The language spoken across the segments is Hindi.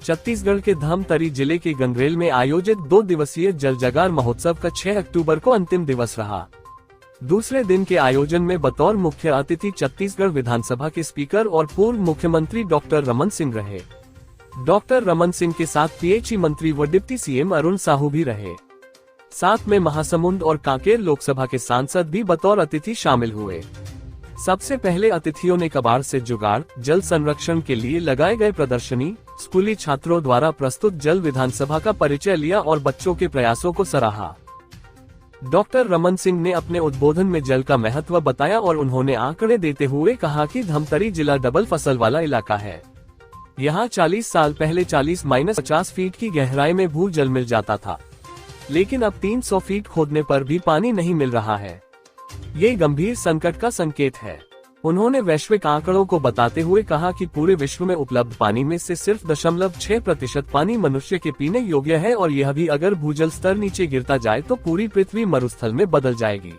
छत्तीसगढ़ के धमतरी जिले के गंगरेल में आयोजित 2 दिवसीय जल जगार महोत्सव का 6 अक्टूबर को अंतिम दिवस रहा। दूसरे दिन के आयोजन में बतौर मुख्य अतिथि छत्तीसगढ़ विधानसभा के स्पीकर और पूर्व मुख्यमंत्री डॉक्टर रमन सिंह रहे। डॉक्टर रमन सिंह के साथ पीएचई मंत्री व डिप्टी सीएम अरुण साहू भी रहे। साथ में महासमुंद और कांकेर लोकसभा के सांसद भी बतौर अतिथि शामिल हुए। सबसे पहले अतिथियों ने कबाड़ से जुगाड़, जल संरक्षण के लिए लगाए गए प्रदर्शनी, स्कूली छात्रों द्वारा प्रस्तुत जल विधानसभा का परिचय लिया और बच्चों के प्रयासों को सराहा। डॉक्टर रमन सिंह ने अपने उद्बोधन में जल का महत्व बताया और उन्होंने आंकड़े देते हुए कहा कि धमतरी जिला डबल फसल वाला इलाका है। यहाँ 40 साल पहले 40-50 फीट की गहराई में भू जल मिल जाता था, लेकिन अब 300 फीट खोदने पर भी पानी नहीं मिल रहा है। ये गंभीर संकट का संकेत है। उन्होंने वैश्विक आंकड़ों को बताते हुए कहा कि पूरे विश्व में उपलब्ध पानी में से सिर्फ 0.6% पानी मनुष्य के पीने योग्य है और यह भी अगर भूजल स्तर नीचे गिरता जाए तो पूरी पृथ्वी मरुस्थल में बदल जाएगी।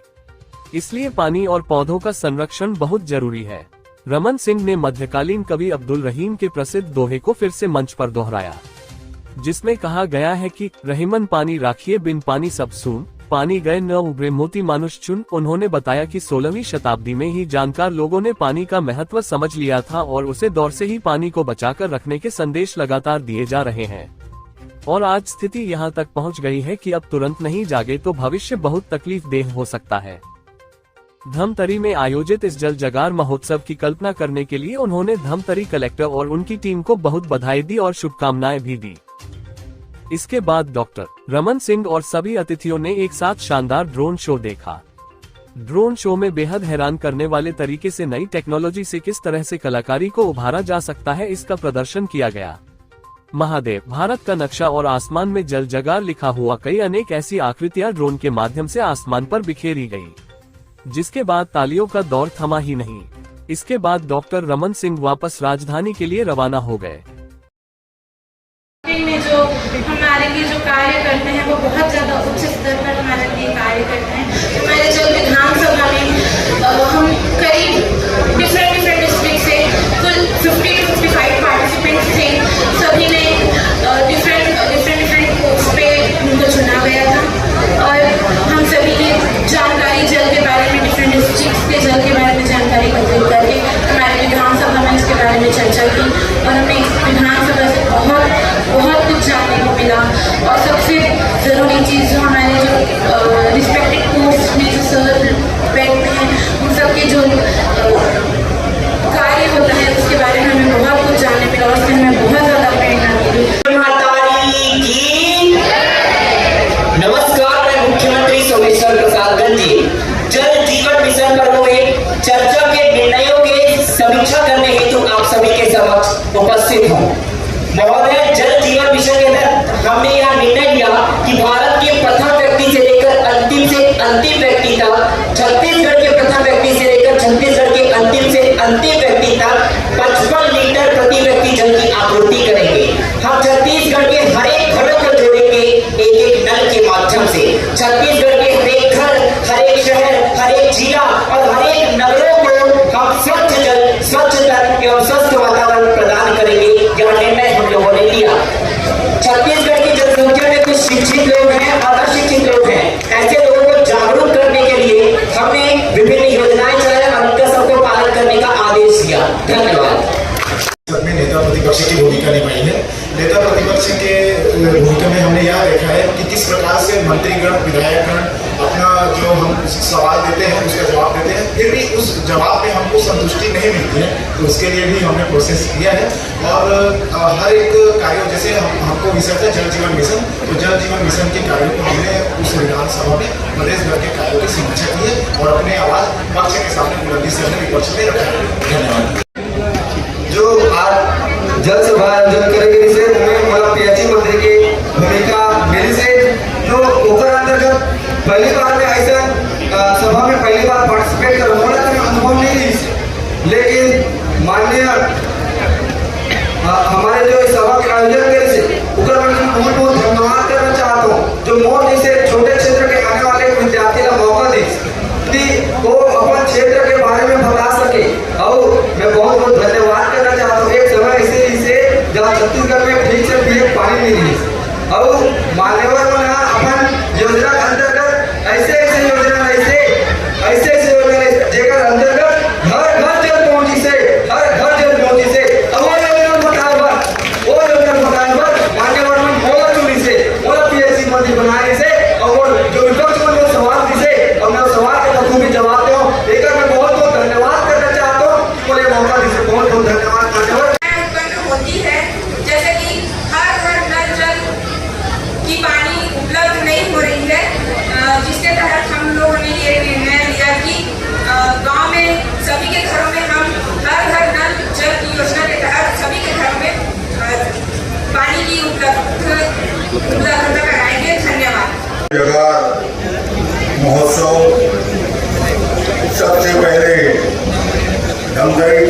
इसलिए पानी और पौधों का संरक्षण बहुत जरूरी है। रमन सिंह ने मध्यकालीन कवि अब्दुल रहीम के प्रसिद्ध दोहे को फिर से मंच पर दोहराया, जिसमें कहा गया है कि रहीमन पानी राखिए बिन पानी सब सून, पानी गए न उभरे मोती मानुष चुन। उन्होंने बताया कि 16वीं शताब्दी में ही जानकार लोगों ने पानी का महत्व समझ लिया था और उसे दौर से ही पानी को बचाकर रखने के संदेश लगातार दिए जा रहे हैं और आज स्थिति यहां तक पहुंच गई है कि अब तुरंत नहीं जागे तो भविष्य बहुत तकलीफदेह हो सकता है। धमतरी में आयोजित इस जल जगार महोत्सव की कल्पना करने के लिए उन्होंने धमतरी कलेक्टर और उनकी टीम को बहुत बधाई दी और शुभकामनाएं भी दी। इसके बाद डॉक्टर रमन सिंह और सभी अतिथियों ने एक साथ शानदार ड्रोन शो देखा। ड्रोन शो में बेहद हैरान करने वाले तरीके से नई टेक्नोलॉजी से किस तरह से कलाकारी को उभारा जा सकता है, इसका प्रदर्शन किया गया। महादेव, भारत का नक्शा और आसमान में जल जगार लिखा हुआ कई अनेक ऐसी आकृतियां ड्रोन के माध्यम से आसमान पर बिखेरी गई, जिसके बाद तालियों का दौर थमा ही नहीं। इसके बाद डॉक्टर रमन सिंह वापस राजधानी के लिए रवाना हो गए। में जो हमारे लिए जो कार्य करते हैं वो बहुत ज़्यादा उच्च स्तर पर हमारे लिए कार्य करते हैं। हमारे जो विधानसभा में हम करीब डिफरेंट डिस्ट्रिक्ट से कुल 50 to 55 पार्टिसिपेंट्स थे। सभी ने डिफरेंट पोस्ट पे उनको चुना गया था और हम सभी ने जानकारी जल के बारे में डिफरेंट डिस्ट्रिक्ट के जल के बारे में जानकारी एकत्रित करके हमारे विधानसभा में इसके बारे में चर्चा की और हमें विधानसभा से बहुत कुछ जानने को मिला। और सबसे ज़रूरी चीज़ जो हमारे जो रिस्पेक्टेड पोस्ट में जो सर बैठते हैं उन सबके जो कार्य होता है उसके बारे में हमें बहुत कुछ जानने मिला और उससे हमें बहुत ज़्यादा प्रेरणा मिली। नमस्कार, मैं मुख्यमंत्री सोमेश्वर प्रसाद गंजी जल जीवन मिशन पर हुए चर्चा के निर्णयों की समीक्षा करने हेतु आप सभी के समक्ष उपस्थित हूँ। महोदय, जल जीवन मिशन के तहत हमने यह निर्णय लिया कि भारत के प्रथम व्यक्ति से लेकर अंतिम व्यक्ति तक, छत्तीसगढ़ के प्रथम व्यक्ति से लेकर छत्तीसगढ़ के अंतिम व्यक्ति तक 55 लीटर प्रति व्यक्ति जल की आपूर्ति करेंगे। हम छत्तीसगढ़ के हर एक घरों को जोड़ेंगे एक नल के माध्यम से। छत्तीसगढ़ के हर एक घर, हर एक शहर, हर एक जिला और हर एक नगरों को हम स्वच्छ जल, स्वच्छ तल एवं स्वस्थ वातावरण प्रदान करेंगे। यह निर्णय हम लोगों ने लिया। छत्तीसगढ़ की जनसंख्या में कुछ शिक्षित लोग हैं और अशिक्षित लोग हैं। ऐसे लोगों को जागरूक करने के लिए हमने विभिन्न योजनाएं चलाई और उनका सबको पालन करने का आदेश दिया। धन्यवाद। नेता प्रतिपक्ष की भूमिका निभाई है। नेता प्रतिपक्ष के भूमिका में हमने यह देखा है कि किस प्रकार से मंत्रीगण, विधायकगण अपना जो हम सवाल देते हैं उसका जवाब देते हैं, फिर भी उस जवाब में हमको संतुष्टि नहीं मिलती है। तो उसके लिए भी हमने प्रोसेस किया है और हर एक कार्यों, जैसे हमको विषय था जल जीवन मिशन, तो जल जीवन मिशन के कार्यों को हमने उस विधानसभा में प्रदेश भर के कार्यों की समीक्षा की है और अपने आवाज पक्ष के सामने बुलंदी से हमने विपक्ष में रखा है। धन्यवाद। जो आज जल सभा आयोजन करेंगे इसे हमारा पीएचई मंत्री की भूमिका मेरी से जो ओकर अंतर्गत पहली बार में ऐसा सभा में पहली बार पार्टिसिपेट कर हमारा अनुभव नहीं है, लेकिन माननीय हमारे जो इस सभा के आयोजन करे से ओकर मैं बहुत धन्यवाद करना चाहता हूँ। जो मोर जैसे छोटे क्षेत्र के आने वाले विद्यार्थी का मौका दे कि वो अपन क्षेत्र के बारे में बता सके और मैं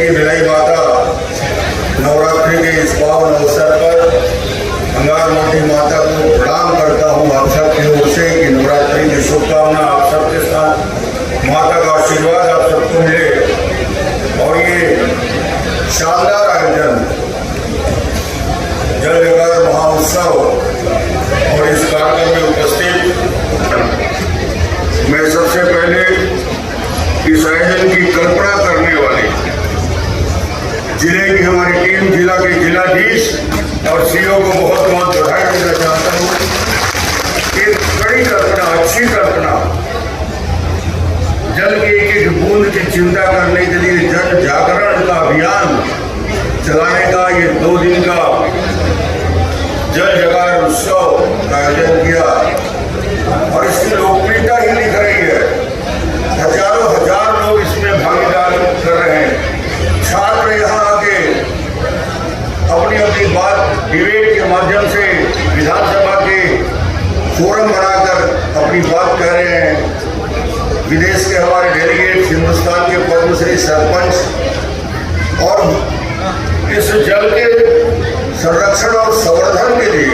देवी भिलाई माता नवरात्रि के इस पावन अवसर पर अंगार मोटी माता को प्रणाम करता हूँ आप सबकी ओर से कि नवरात्रि की शुभकामना आप सबके साथ, माता का आशीर्वाद आप सबको मिले। और ये शानदार आयोजन जल जगार महोत्सव और इस कार्यक्रम में उपस्थित मैं सबसे पहले इस आयोजन की कल्पना करने वाले जिले की हमारी टीम, जिला के जिलाधीश और सीओ को बहुत बहुत बधाई देना चाहता हूँ। एक बड़ी कल्पना, अच्छी कल्पना, जल की एक एक बूंद की चिंता करने के लिए जल जागरण का अभियान चलाने का ये 2 दिन का जल जगार उत्सव का आयोजन किया और इसकी लोकप्रियता ही दिख रही है। हजारों हजार लोग इसमें भागीदार कर रहे हैं। छात्र यहाँ आके अपनी अपनी बात डिबेट के माध्यम से विधानसभा के फोरम बनाकर अपनी बात कह रहे हैं। विदेश के हमारे डेलीगेट, हिंदुस्तान के पद्मश्री सरपंच और इस जल के संरक्षण और संवर्धन के लिए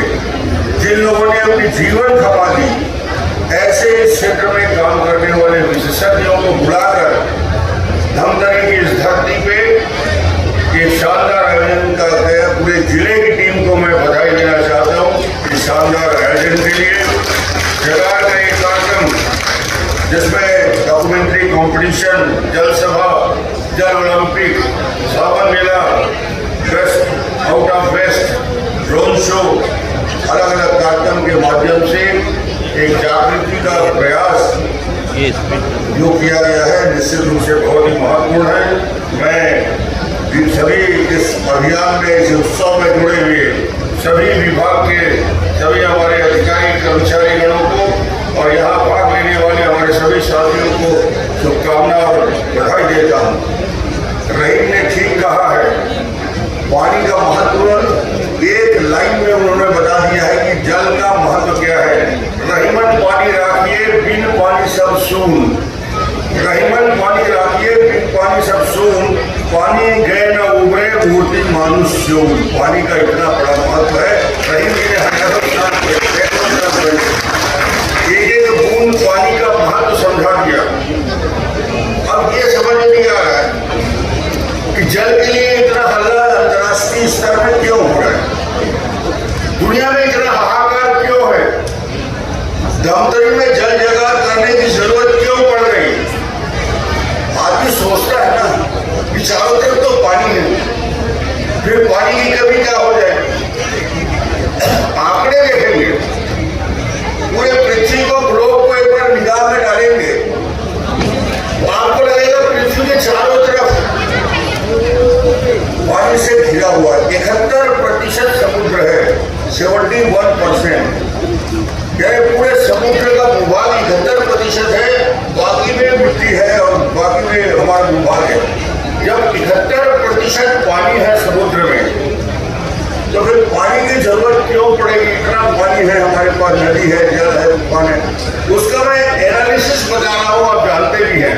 जिन लोगों ने अपनी जीवन खपा दी, ऐसे क्षेत्र में काम करने वाले विशेषज्ञों को बुलाकर धमतरी की इस धरती पे ये शानदार आयोजन का गया। पूरे जिले की टीम को मैं बधाई देना चाहता हूँ इस शानदार आयोजन के लिए। जगार का एक कार्यक्रम जिसमें डॉक्यूमेंट्री कंपटीशन, जल सभा, जल ओलंपिक, सावन मेला, best out of waste, drone show, अलग अलग कार्यक्रम के माध्यम से एक जागृति का प्रयास जो किया गया है निश्चित रूप से बहुत ही महत्वपूर्ण है। मैं इन सभी इस अभियान में, इस उत्सव में जुड़े हुए सभी विभाग के सभी हमारे अधिकारी कर्मचारी गणों को और यहाँ भाग लेने वाले हमारे सभी साथियों को शुभकामना और बधाई देता हूँ। रहीम ने ठीक कहा है, पानी का महत्व एक लाइन में उन्होंने बता दिया है कि जल का महत्व क्या है। रहीमन पानी राखिए, बिन पानी सब सून। रहीमन पानी राखिए, बिन पानी सब सून। पानी गए न उबरे, मूर्ति मानुष जोन। पानी का इतना बड़ा महत्व है। रहीम जी ने एक बूंद पानी का महत्व समझा दिया। अब ये समझ नहीं आ रहा है कि जल के लिए इतना हल्ला अंतर्राष्ट्रीय स्तर में क्यों हो रहा है, दुनिया में इतना हाहाकार क्यों है, धमतरी में जल जगार करने की जरूरत क्यों पड़ रही। आदमी सोचता है ना कि चारों तरफ तो पानी है, फिर पानी की कमी क्या हो जाए। आंकड़े देखेंगे, पूरे पृथ्वी को, ग्लोब को एक बार निगाह में डालेंगे, आपको लगेगा पृथ्वी के चारों तरफ पानी से घिरा हुआ 71% समुद्र है, 71%। पूरे समुद्र का भूभाग 71% है, बाकी में मिट्टी है और बाकी में हमारा भूभाग है। जब 71% पानी है समुद्र में, तो फिर पानी की जरूरत क्यों पड़ेगी। इतना पानी है हमारे पास, नदी है, जल है, तूफान है। उसका मैं एनालिसिस बता रहा हूँ, आप जानते भी हैं,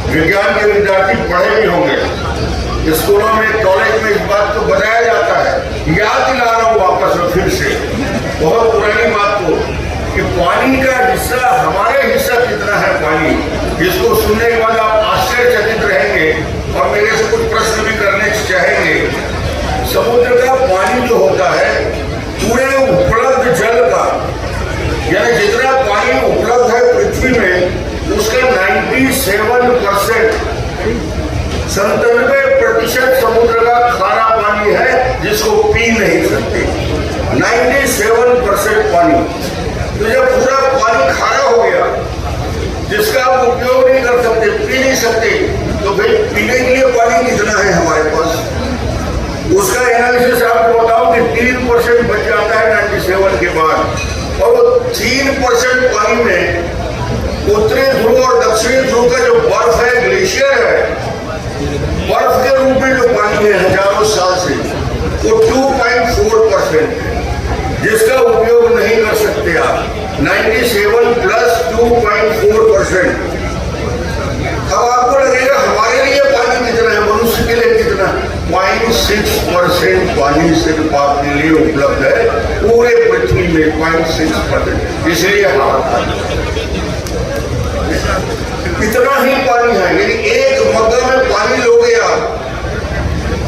विज्ञान के विद्यार्थी पढ़े भी होंगे, स्कूलों में, कॉलेज में इस बात को बताया जाता है। याद दिला रहा हूँ वापस में फिर से बहुत पुरानी बात को कि पानी का हिस्सा, हमारे हिस्सा कितना है पानी, जिसको सुनने के बाद आप आश्चर्यचकित रहेंगे और मेरे से कुछ प्रश्न भी करने चाहेंगे। समुद्र का पानी जो होता है, पूरे उपलब्ध जल का, यानी जितना पानी उपलब्ध है पृथ्वी में, उसका 97% 97% समुद्र का खारा पानी है, जिसको पी नहीं सकते। 97% पानी। तो जब पूरा पानी खारा हो गया, जिसका आप उपयोग नहीं कर सकते, पी नहीं सकते, तो फिर पीने के लिए पानी कितना है हमारे पास। उसका एनालिसिस आपको बताऊं कि 3% बच जाता है 97 के बाद, और वो 3% पानी में उत्तरी ध्रुव और दक्षिणी ध्रुव का जो बर्फ है, ग्लेशियर है, बर्फ के रूप में जो पानी है हजारों साल से, वो 2.4% है, जिसका उपयोग नहीं कर सकते आप। 97 प्लस 2.4%। अब आपको लगेगा हमारे लिए पानी कितना है, मनुष्य के सिर्फ आपके लिए उपलब्ध है पूरे पृथ्वी में 0.6%। इसलिए इतना ही पानी है, यानी एक मग्गा में पानी लोगे आप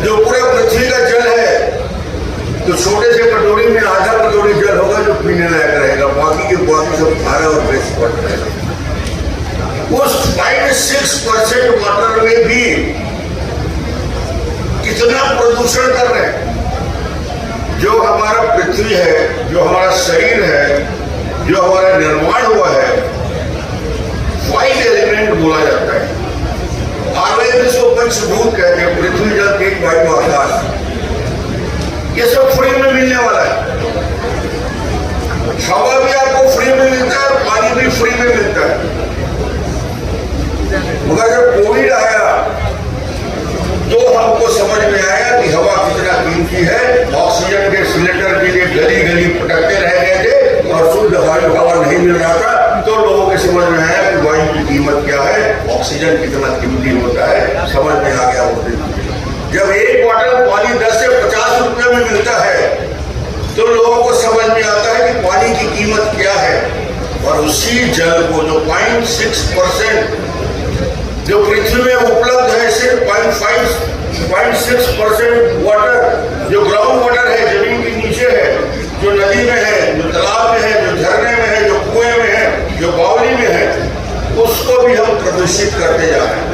जो पूरा पृथ्वी का जल है, तो छोटे से कटोरी में आधा कटोरी जल होगा जो पीने लायक रहेगा, बाकी के बाकी सब खारा और वेस्ट पड़ रहेगा। उस 0.6% वाटर में भी कितना प्रदूषण कर रहे हैं। जो हमारा पृथ्वी है, जो हमारा शरीर है, जो हमारा निर्माण हुआ है, 5 एलिमेंट बोला जाता है। आयुर्वेद इसको पंचभूत कहते हैं, पृथ्वी जल तेज वायु आकाश। ये सब फ्री में मिलने वाला है। हवा भी आपको फ्री में मिलता है, पानी भी फ्री में मिलता है। मगर जब कोविड आया तो हमको समझ में आया कि हवा कितना कीमती है। ऑक्सीजन के सिलेंडर के लिए गली गली भटकते रह गए थे और शुद्ध वायु हवा नहीं मिल रहा था, तो लोगों के समझ में आया कि वायु की कीमत क्या है, ऑक्सीजन कितना कीमती होता है, समझ में आ गया वो दिन। जब एक बॉटल पानी 10 से 50 रुपए में मिलता है तो लोगों को समझ में आता है कि पानी की कीमत क्या है। और उसी जल को जो 0.6% जो पृथ्वी में उपलब्ध है, सिर्फ 0.6% वाटर जो ग्राउंड वाटर है, जमीन के नीचे है, जो नदी में है, जो तालाब में है, जो झरने में है, जो कुएं में है, जो बावली में है, उसको भी हम प्रदूषित करते जा रहे हैं।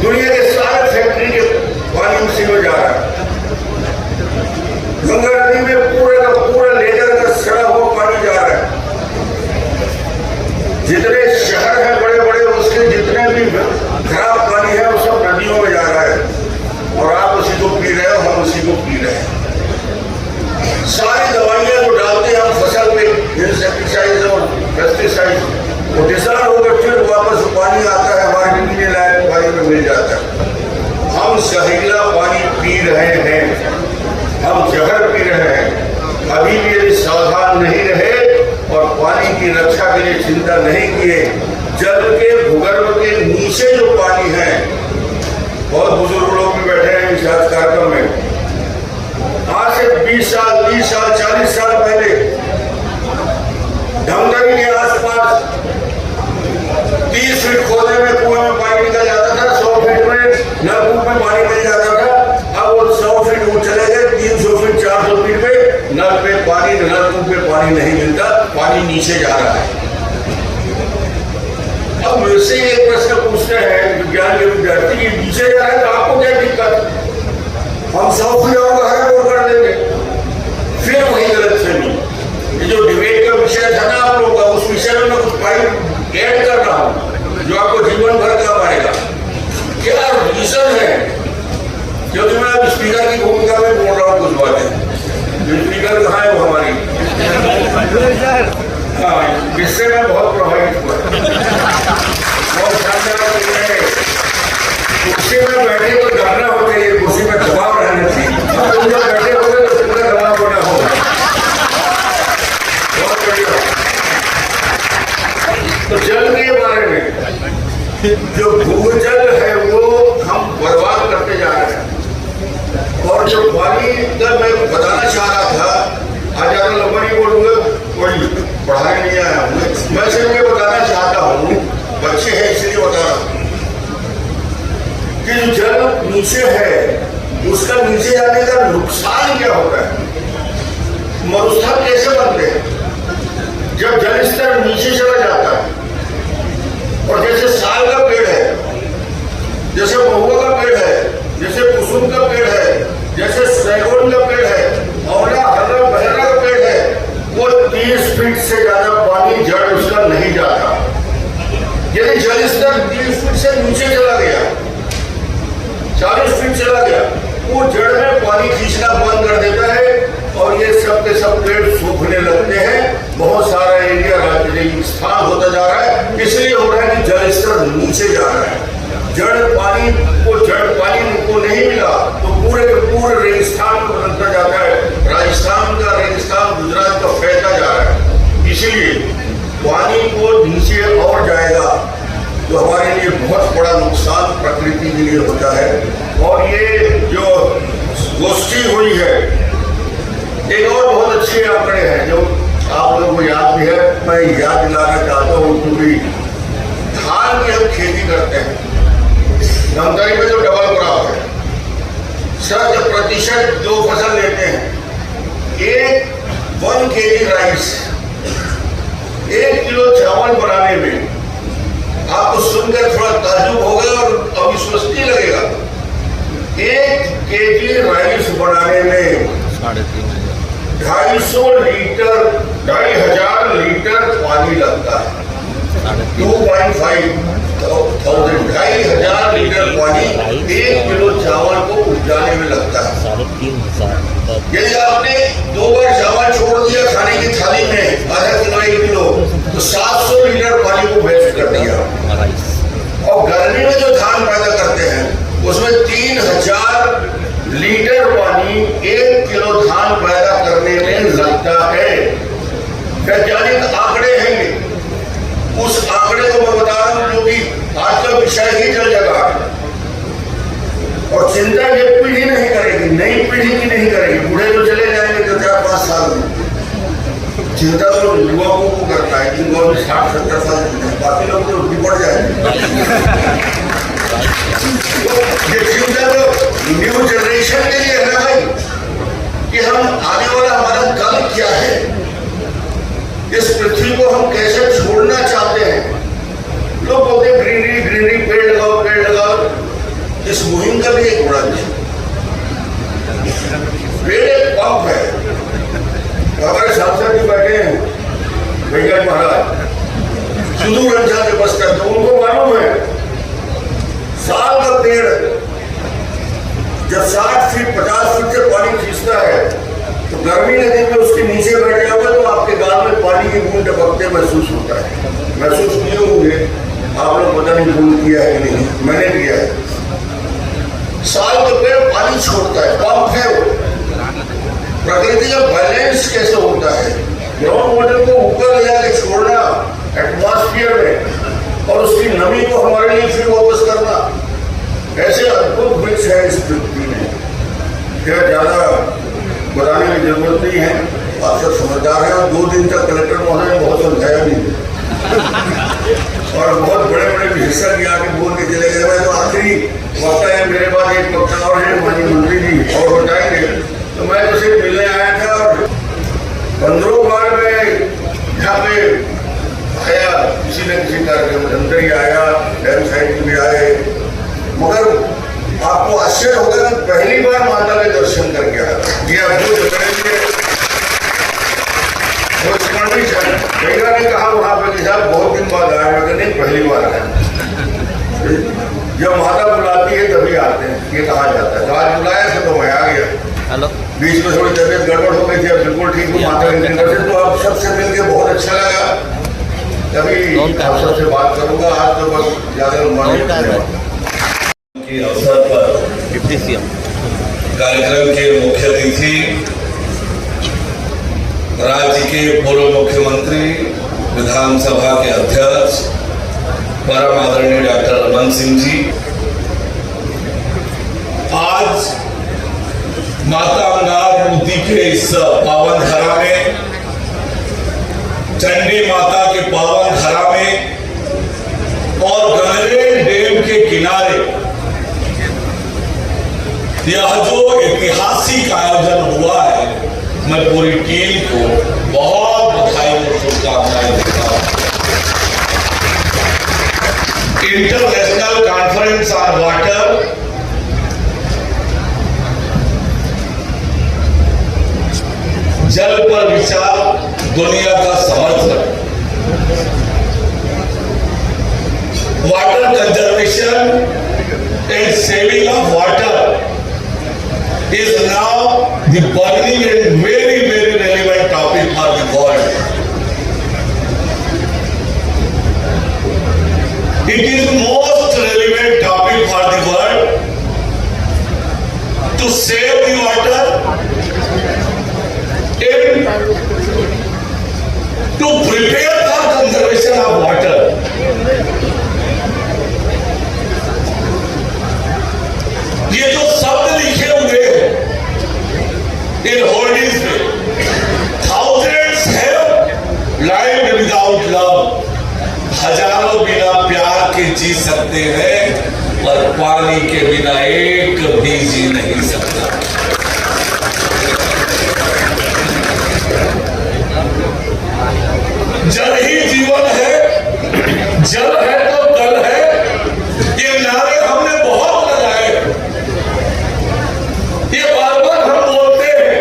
दुनिया के सारे फैक्ट्री के पानी उसी में जा रहा है। गंगा नदी में पूरे का पूरा लेजर का सड़ा हुआ पानी जा रहा है। जितने शहर हैं बड़े बड़े, उसके जितने भी खराब पानी है वो सब नदियों में जा रहा है और आप उसी को पी रहे हो, हम उसी को पी रहे हैं। सारी दवाइयां जो डालते हैं हम फसल में, इंसेक्टिसाइड और पेस्टिसाइड, वो डिसाइड होकर फिर वापस पानी आता है हमारे पीने लायक पानी में मिल जाता है। हम जहरीला पानी पी रहे हैं, हम जहर पी रहे हैं। अभी भी यदि सावधान नहीं रहे और पानी की रक्षा के लिए चिंता नहीं किए, जल के भूगर्भ के नीचे जो पानी है, बहुत बुजुर्ग लोग भी बैठे हैं इस कार्यक्रम में। आज से 20 साल 40 साल पहले धमतरी के आसपास 30 फीट खोदने में कुएं में पानी निकल जाता था, 100 फीट में नलकूप में पानी मिल जाता था। अब वो 100 फीट ऊंच चले गए, 300 फीट 400 फीट पे नल पे पानी, नलकूप में पानी नहीं मिलता, पानी नीचे जा रहा है। अब मुझसे एक प्रश्न पूछते हैं विज्ञान के विद्यार्थी कि नीचे जा रहा है तो आपको क्या दिक्कत? हम 100 फीट और गहरा बोर कर देंगे। फिर वही गलतफहमी, ये जो डिबेट का विषय था ना आप लोग का, उस विषय में मैं कुछ पॉइंट ऐड कर रहा हूं जो आपको जीवन भर काम आएगा। क्या रीजन है? क्योंकि मैं अब स्पीकर की भूमिका में बोल रहा हूँ कुछ बातें। जो स्पीकर कहाँ है वो हमारी, हाँ, इससे मैं बहुत प्रभावित हुआ। बहुत शानदार कुर्सी में बैठे तो डरना होता है, कुर्सी में दबाव रहना चाहिए। तुम जब बैठे होगे तो पूरा दबाव होना होगा। बहुत बढ़िया। तो जल के बारे में जो भूजल है वो हम बर्बाद करते जा रहे हैं। और जो पानी का मैं बताना चाह रहा था, आज ज्यादा लंबा नहीं बोलूंगा, कोई पढ़ाई नहीं आया हूँ, मैं सिर्फ ये बताना चाहता हूँ, बच्चे हैं इसलिए बता रहा हूँ कि जो जल नीचे है उसका नीचे जाने का नुकसान क्या होता है। मरुस्थल कैसे बनते हैं? जब जल स्तर नीचे चला जाता है और जैसे साल का पेड़ है, जैसे महुआ का पेड़ है, जैसे कुसुम का पेड़ है, जैसे सैगोन का पेड़ है, औला हरा बहरा का पेड़ है, वो 30 फीट से ज्यादा पानी जड़ उसका नहीं जाता। यदि जल स्तर 30 फीट से नीचे चला गया, 40 फीट चला गया, वो जड़ में पानी खींचना बंद कर देता है और ये सब के सब पेड़ सूखने लगते हैं। बहुत सारा एरिया राजनीतिक स्थान होता जा रहा है, इसलिए हो रहा है कि जल स्तर नीचे जा रहा है। जड़ पानी को नहीं मिला तो पूरे के पूरे रेगिस्तान में बदलता जाता है। राजस्थान का रेगिस्तान गुजरात का फैलता जा रहा है। इसलिए पानी को नीचे और जाएगा तो हमारे लिए बहुत बड़ा नुकसान प्रकृति के लिए होता है। और ये जो गोष्ठी हुई है। एक और बहुत अच्छे आंकड़े हैं जो आप लोगों को याद भी है, मैं याद दिलाना चाहता हूँ क्योंकि धान की हम खेती करते हैं, धमतरी में जो डबल क्रॉप है, 100% 2 फसल लेते हैं। 1 kg राइस, 1 किलो चावल बनाने में आपको सुनकर थोड़ा ताज्जुब होगा और अविश्वसनीय लगेगा। 1 kg राइस बनाने में 250 लीटर, 2500 लीटर पानी लगता है। 2,500 लीटर पानी 1 किलो चावल को उपजाने में लगता है। 3,500। यदि आपने 2 बार चावल छोड़ दिया खाने की थाली में, आधा किलो 1 किलो, तो 700 लीटर पानी को वेस्ट कर दिया। और गर्मी में जो धान पैदा करते हैं उसमें 3,000 लीटर पानी 1 किलो धान पैदा करने में लगता है। वैज्ञानिक आंकड़े हैं, उस आंकड़े को मैं बता रहा हूं जो कि आज का विषय ही जल जगाड़। और चिंता ये पीढ़ी नहीं करेगी, नई पीढ़ी की नहीं करेगी, बूढ़े तो चले जाएंगे तो 4-5 साल में। चिंता तो युवाओं को करता है, जिन लोगों 60-70 साल, बाकी लोग तो बिगड़ जाएंगे। ये चिंता तो न्यू जनरेशन के लिए है ना भाई, कि हम आने वाला हमारा कल क्या है, इस पृथ्वी को हम कैसे छोड़ना चाहते हैं। लोग बोलते हैं ग्रीनरी ग्रीनरी, पेड़ लगाओ पेड़ लगाओ। इस मुहिम का भी एक बड़ा है, पेड़ एक पंप है। हमारे सांसद जी बैठे हैं भैया महाराज, सुदूर अंचल से बस करते, उनको मालूम है साल का पेड़ जब 60 फीट 50 फीट से पानी खींचता है तो गर्मी के दिन में उसके नीचे बैठ जाओगे तो आपके गाल में पानी की बूंद टपकते महसूस होता है। महसूस किए होंगे आप लोग, पता नहीं बूंद किया है कि नहीं, मैंने किया है। साल के पेड़ पानी छोड़ता है, पंप है वो। प्रकृति का बैलेंस कैसे होता है, ग्राउंड वाटर को ऊपर ले जाकर छोड़ना एटमॉस्फेयर में और उसकी नमी को हमारे लिए फिर वापस करना, ऐसे अद्भुत वृक्ष है इस पृथ्वी में। क्या ज्यादा बताने की जरूरत नहीं है, आप सब समझदार हैं। और 2 दिन तक कलेक्टर महोदय ने बहुत समझाया भी और बहुत बड़े बड़े विशेषज्ञ आके बोल के चले गए। मैं तो आखिरी वक्त है, मेरे पास एक वक्ता और है, माननीय मंत्री जी और बताएंगे। तो मैं तो सिर्फ मिलने आया था और 15 बार मैं यहाँ पे आया किसी न किसी कार्यक्रम, धमतरी आया, डैम साइड भी आए, मगर आपको आश्चर्य होगा कि पहली बार माता के दर्शन करके आया। ये अद्भुत भैया ने कहा वहां पे कि साहब बहुत दिन बाद आया, मैं नहीं पहली बार आया। जब माता बुलाती है तभी आते हैं, ये कहा जाता है। तो आज बुलाया था तो मैं आ गया। हेलो, बीच में थोड़ी तबियत गड़बड़ हो गई थी, अब बिल्कुल ठीक हूँ माता के दिन से। तो आप सबसे मिलकर बहुत अच्छा लगा, तभी आप सबसे बात करूंगा। आज तो बस ज्यादा के अवसर पर कार्यक्रम के मुख्य अतिथि राज्य के पूर्व मुख्यमंत्री, विधानसभा के अध्यक्ष परम आदरणीय डॉक्टर रमन सिंह जी, आज माता अंगारमूर्ति के इस पावन धरा में, चंडी माता के पावन धरा में और गंगरेल डैम के किनारे यह जो ऐतिहासिक आयोजन हुआ है, मैं पूरी टीम को बहुत बधाई और शुभकामनाएं देता हूं। इंटरनेशनल कॉन्फ्रेंस ऑन वाटर जल पर विचार दुनिया का समर्थन, water conservation and saving of water is now the burning and very, very relevant topic for the world. It is most relevant topic for the world to save the water and to prepare for conservation of water. ये जो शब्द लिखे हुए हैं विदाउट लव, हजारों बिना प्यार के जी सकते हैं, पर पानी के बिना एक भी जी नहीं सकता। जल ही जीवन है, जल है तो कल है, ये नारे हमने बहुत लगाए, ये बार बार हम बोलते हैं,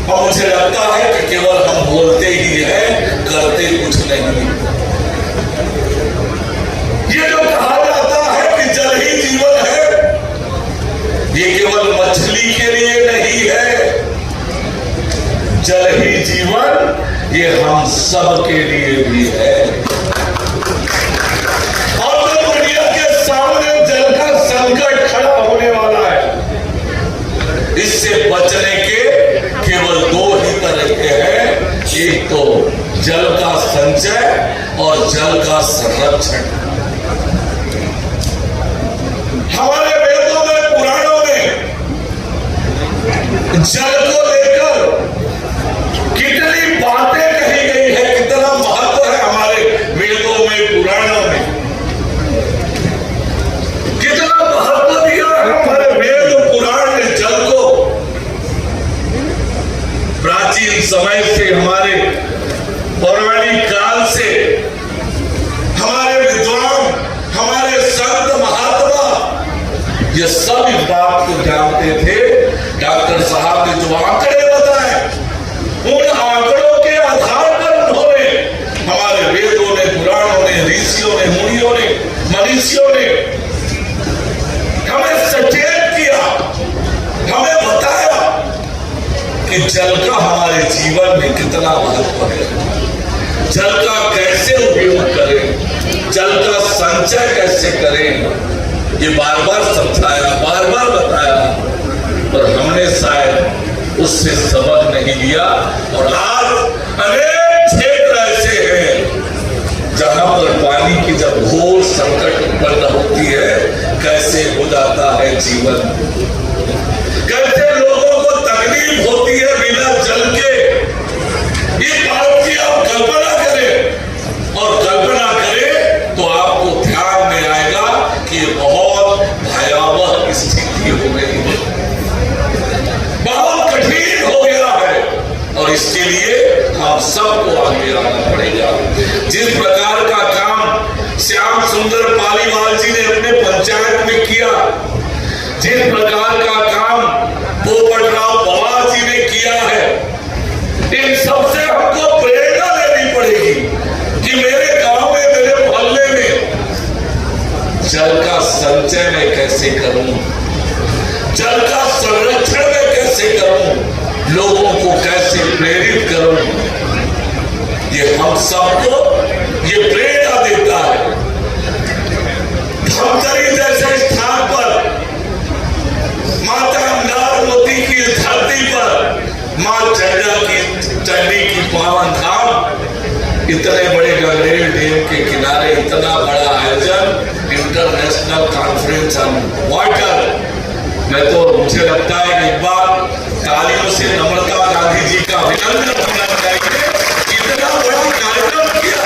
और मुझे लगता है कि केवल हम बोलते ही हैं, करते कुछ नहीं। ये जो कहा जाता है कि जल ही जीवन है, ये केवल मछली के लिए नहीं है, जल ही जीवन ये हम सब के लिए भी है। और तो दुनिया के सामने जल का संकट खड़ा होने वाला है, इससे बचने के केवल दो ही तरीके हैं, एक तो जल का संचय और जल का संरक्षण। हमारे वेदों में, पुराणों में जल को लेकर कितनी बातें कही गई है, कितना महत्व है हमारे वेदों में, पुराणों में कितना महत्व दिया है हमारे वेद पुराण ने जल को। प्राचीन समय से, हमारे पौराणिक काल से हमारे विद्वान, हमारे संत महात्मा ये सब इस बात को जानते थे। डॉक्टर साहब ने जो आंकड़े बताए, उन आंकड़ों के आधार पर उन्होंने, हमारे वेदों ने, पुराणों ने, ऋषियों ने, मुनियों ने, मनीषियों ने हमें सचेत किया, हमें बताया कि जल का हमारे जीवन में कितना महत्व है, जल का कैसे उपयोग करें, जल का संचय कैसे करें, ये बार बार समझाया, बार बार बताया, पर हमने शायद उससे सबक नहीं लिया। और आज अनेक क्षेत्र ऐसे हैं जहां पर पानी की जब घोर संकट उत्पन्न होती है, कैसे हो जाता है जीवन, कैसे लोगों को तकलीफ होती है बिना जल के। ये बात की आप कल्पना करें, और कल्पना करें तो आपको ध्यान में आएगा कि ये बहुत भयावह स्थिति हो गई है, बहुत कठिन हो गया है, और इसके लिए हम सबको आगे आना पड़ेगा। जिस प्रकार का काम श्याम सुंदर पालीवाल जी ने अपने पंचायत में किया, जिस प्रकार का काम पोपटराव पवार जी ने किया है, इन सबसे हमको प्रेरणा लेनी पड़ेगी कि मेरे गांव में, मेरे मोहल्ले में जल का संचय मैं कैसे करूं, जल का संरक्षण मैं कैसे करूं, लोगों को कैसे प्रेरित करूं। ये हम सबको ये प्रेरणा देता है। धमतरी जैसे स्थान पर, माता नागमती की धरती पर, मां चंडी की पावन धाम, इतने बड़े गंगरेल डैम के किनारे इतना बड़ा आयोजन, इंटरनेशनल कॉन्फ्रेंस ऑन वाटर। मैं तो, मुझे लगता है कि एक बार तालियों से नम्रता गांधी जी का अभिनंदन करना चाहिए, इतना बड़ा कार्यक्रम किया,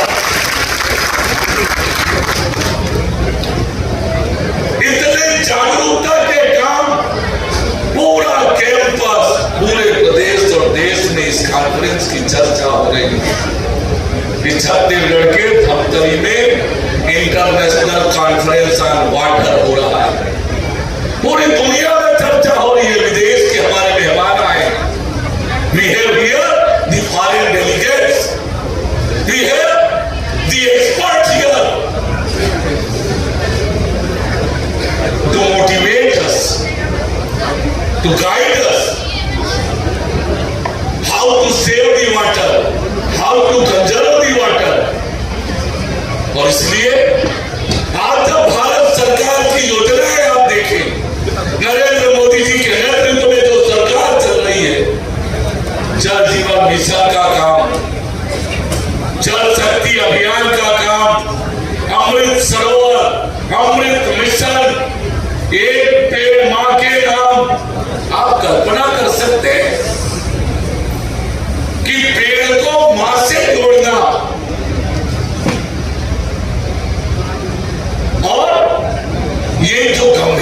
इतने जागरूकता के काम, पूरा कैंपस, पूरे प्रदेश और देश में इस कॉन्फ्रेंस की चर्चा हो रही है। छत्तीसगढ़ के धमतरी में इंटरनेशनल कॉन्फ्रेंस ऑन वाटर हो रहा है, पूरी दुनिया में चर्चा हो रही है, विदेश के हमारे मेहमान आए। We have here the foreign delegates, we have the experts here to motivate us, to guide us how to save the water, how to conserve the water। और इसलिए आज जब भारत सरकार की योजनाएं आप देखें, नरेंद्र मोदी जी के नेतृत्व में जो सरकार चल रही है, जल जीवन मिशन का काम, जल शक्ति अभियान का काम, अमृत सरोवर, अमृत मिशन, एक पेड़ मां के नाम, आप कल्पना कर सकते हैं कि पेड़ को मां से जोड़ना,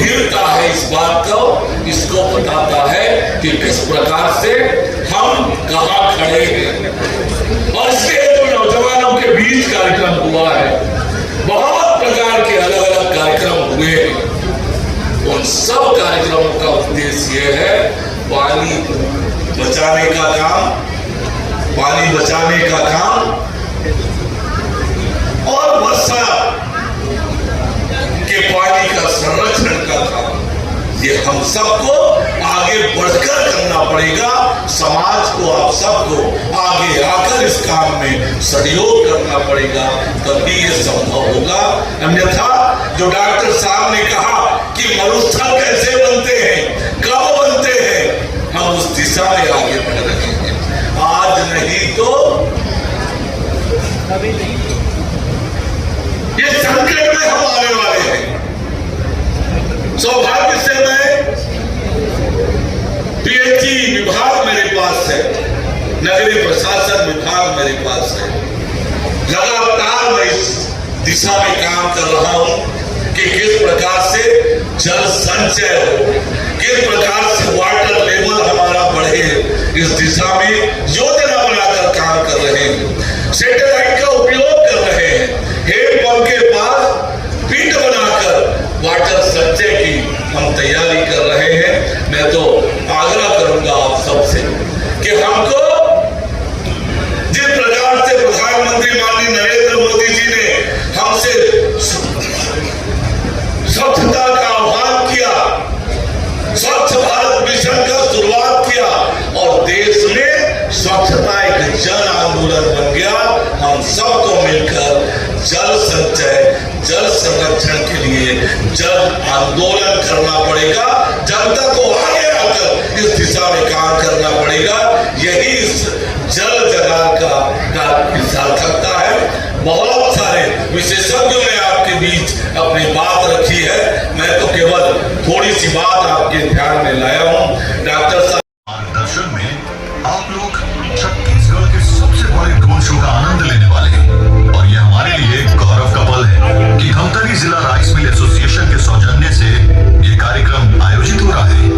गंभीरता है इस बात को, इसको बताता है कि किस प्रकार से हम कहाँ खड़े हैं। और इसलिए जो नौजवानों के बीच कार्यक्रम हुआ है, बहुत प्रकार के अलग अलग कार्यक्रम हुए हैं। उन सब कार्यक्रमों का उद्देश्य यह है पानी बचाने का काम, पानी बचाने का काम और वर्षा के पानी का संरक्षण का काम। ये हम सबको आगे बढ़कर करना पड़ेगा। समाज को, आप सबको आगे आकर इस काम में सहयोग करना पड़ेगा, तभी ये संभव होगा। अन्यथा जो डॉक्टर साहब ने कहा कि मरुस्थल कैसे बनते हैं, कब बनते हैं, हम उस दिशा में आगे बढ़ रहे हैं। आज नहीं तो ये संकट में हम आने वाले हैं। सौभाग्य से मैं पीएचई विभाग मेरे पास है, नगरीय प्रशासन विभाग मेरे पास है। लगातार मैं इस दिशा में काम कर रहा हूं कि किस प्रकार से जल संचय हो, किस प्रकार से वाटर लेवल हमारा बढ़े, इस दिशा में योजना बनाकर काम कर रहे हैं। सैटेलाइट का उपयोग कर रहे हैं। हैंडपंप के पास पिंड बनाकर वाटर संचय की हम तैयारी कर रहे हैं। मैं तो आग्रह करूंगा आप सबसे कि हमको जिस प्रकार से प्रधानमंत्री माननीय नरेंद्र मोदी जी ने हमसे स्वच्छता का आह्वान किया, स्वच्छ भारत मिशन का शुरुआत किया और देश में स्वच्छता एक जन आंदोलन बन गया। हम सबको मिलकर जल संचय, जल संरक्षण के लिए जन आंदोलन करना पड़ेगा। जनता को आगे आकर इस दिशा में काम करना पड़ेगा। यही इस जल जगार का सार्थकता है। बहुत सारे विशेषज्ञों ने आपके बीच अपनी बात रखी है, मैं तो केवल थोड़ी सी बात आपके ध्यान में लाया हूं। डॉक्टर साहब मार्गदर्शन में आप लोग छत्तीसगढ़ के सबसे बड़े ड्रोन शो का आनंद लेने वाले हैं और यह हमारे लिए गौरव का पल है कि धमतरी जिला राइस मिल एसोसिएशन के सौजन्य से ये कार्यक्रम आयोजित हो रहा है।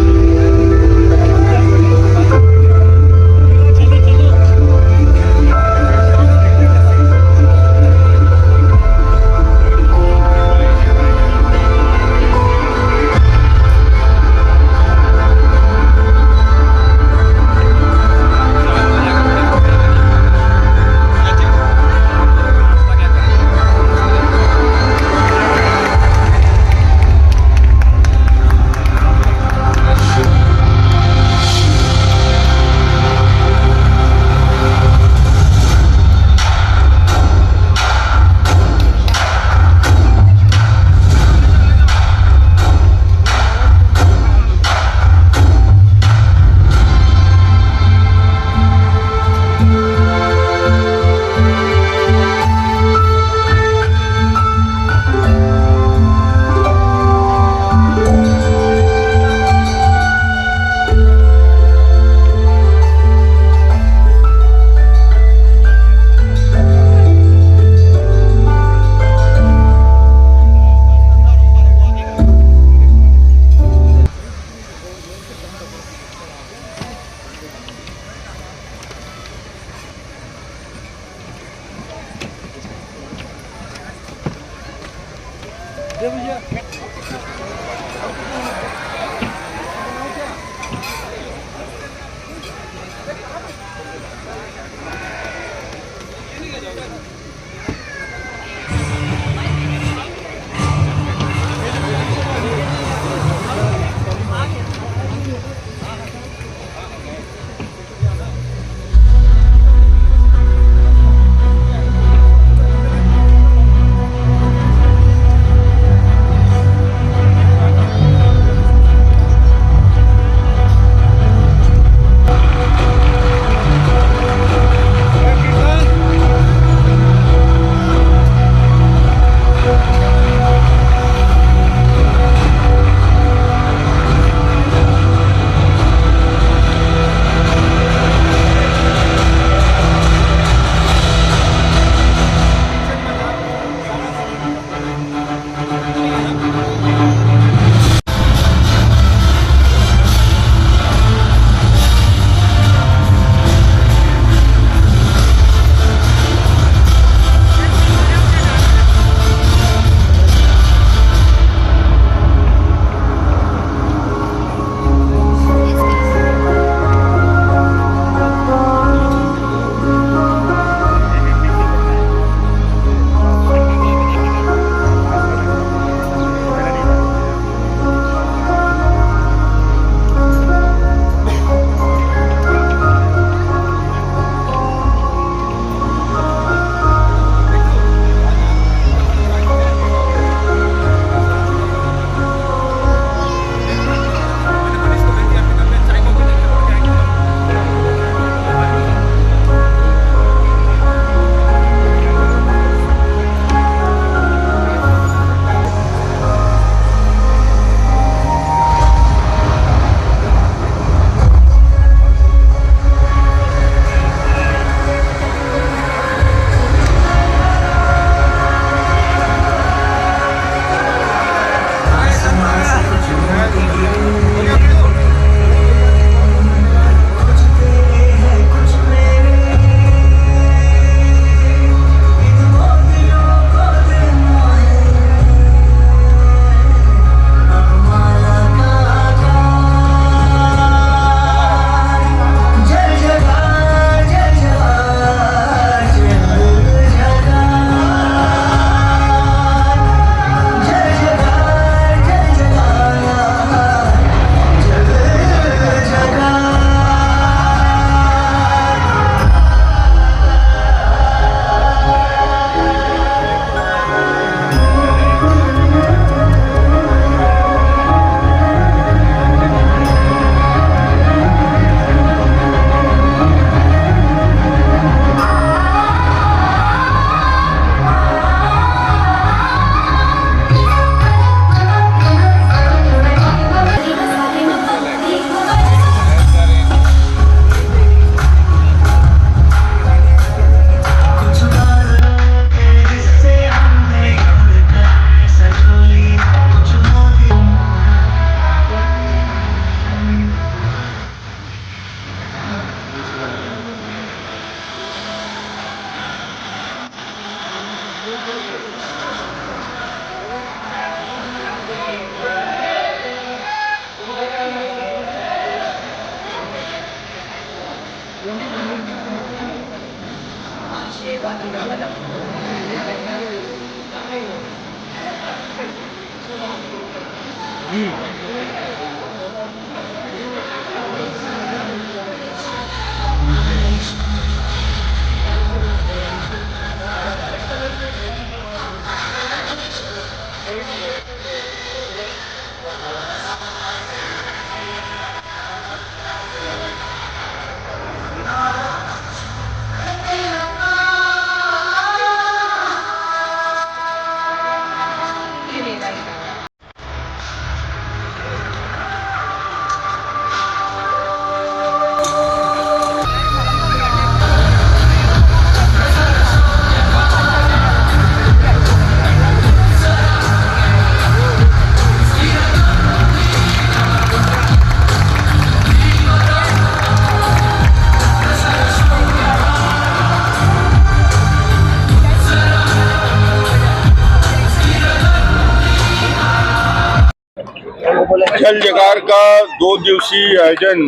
जल जगार का 2 दिवसीय आयोजन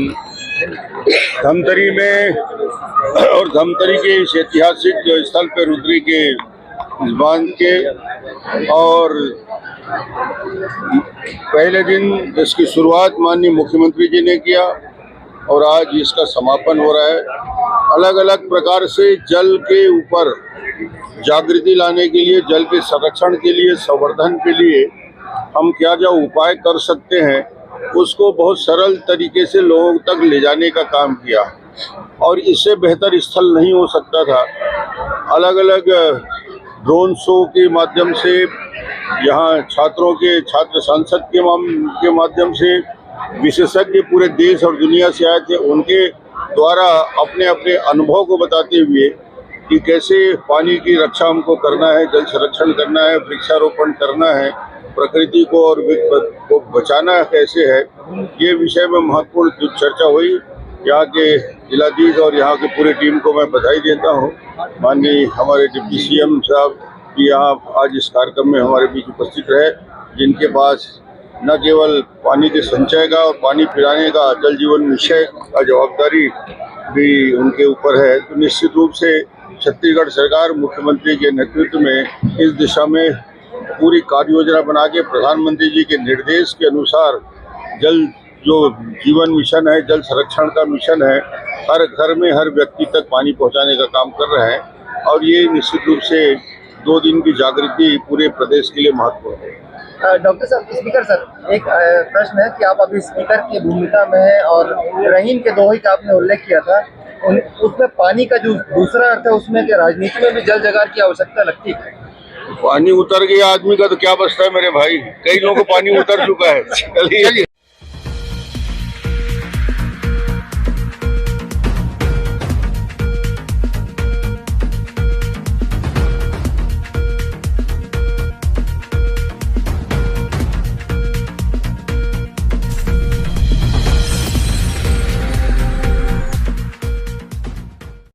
धमतरी में और धमतरी के इस ऐतिहासिक स्थल पर रुद्री के इस बांध के और पहले दिन इसकी शुरुआत माननीय मुख्यमंत्री जी ने किया और आज इसका समापन हो रहा है। अलग अलग प्रकार से जल के ऊपर जागृति लाने के लिए, जल के संरक्षण के लिए, संवर्धन के लिए हम क्या क्या उपाय कर सकते हैं उसको बहुत सरल तरीके से लोगों तक ले जाने का काम किया और इससे बेहतर स्थल नहीं हो सकता था। अलग अलग ड्रोन शो के माध्यम से, यहाँ छात्र संसद के माध्यम से विशेषज्ञ पूरे देश और दुनिया से आए थे, उनके द्वारा अपने अपने अनुभव को बताते हुए कि कैसे पानी की रक्षा हमको करना है, जल संरक्षण करना है, वृक्षारोपण करना है, प्रकृति को और को बचाना कैसे है, ये विषय में महत्वपूर्ण चर्चा हुई। यहाँ के जिलाधीश और यहाँ के पूरी टीम को मैं बधाई देता हूँ। माननीय हमारे डिप्टी सीएम साहब भी यहाँ आज इस कार्यक्रम में हमारे बीच उपस्थित रहे, जिनके पास न केवल पानी के संचय का और पानी पिलाने का जल जीवन मिशन का जवाबदारी भी उनके ऊपर है। तो निश्चित रूप से छत्तीसगढ़ सरकार मुख्यमंत्री के नेतृत्व में इस दिशा में पूरी कार्य योजना बना के प्रधानमंत्री जी के निर्देश के अनुसार जल जो जीवन मिशन है, जल संरक्षण का मिशन है, हर घर में हर व्यक्ति तक पानी पहुंचाने का काम कर रहे हैं और ये निश्चित रूप से 2 दिन की जागृति पूरे प्रदेश के लिए महत्वपूर्ण है। डॉक्टर साहब, स्पीकर सर, एक प्रश्न है कि आप अभी स्पीकर की भूमिका में हैं और रहीन के दोहे का आपने उल्लेख किया था, उसमें पानी का जो दूसरा अर्थ है उसमें कि राजनीति में भी जल जगार की आवश्यकता लगती है। पानी उतर गया आदमी का तो क्या बचता है मेरे भाई, कई लोगों को पानी उतर चुका है। चलिए।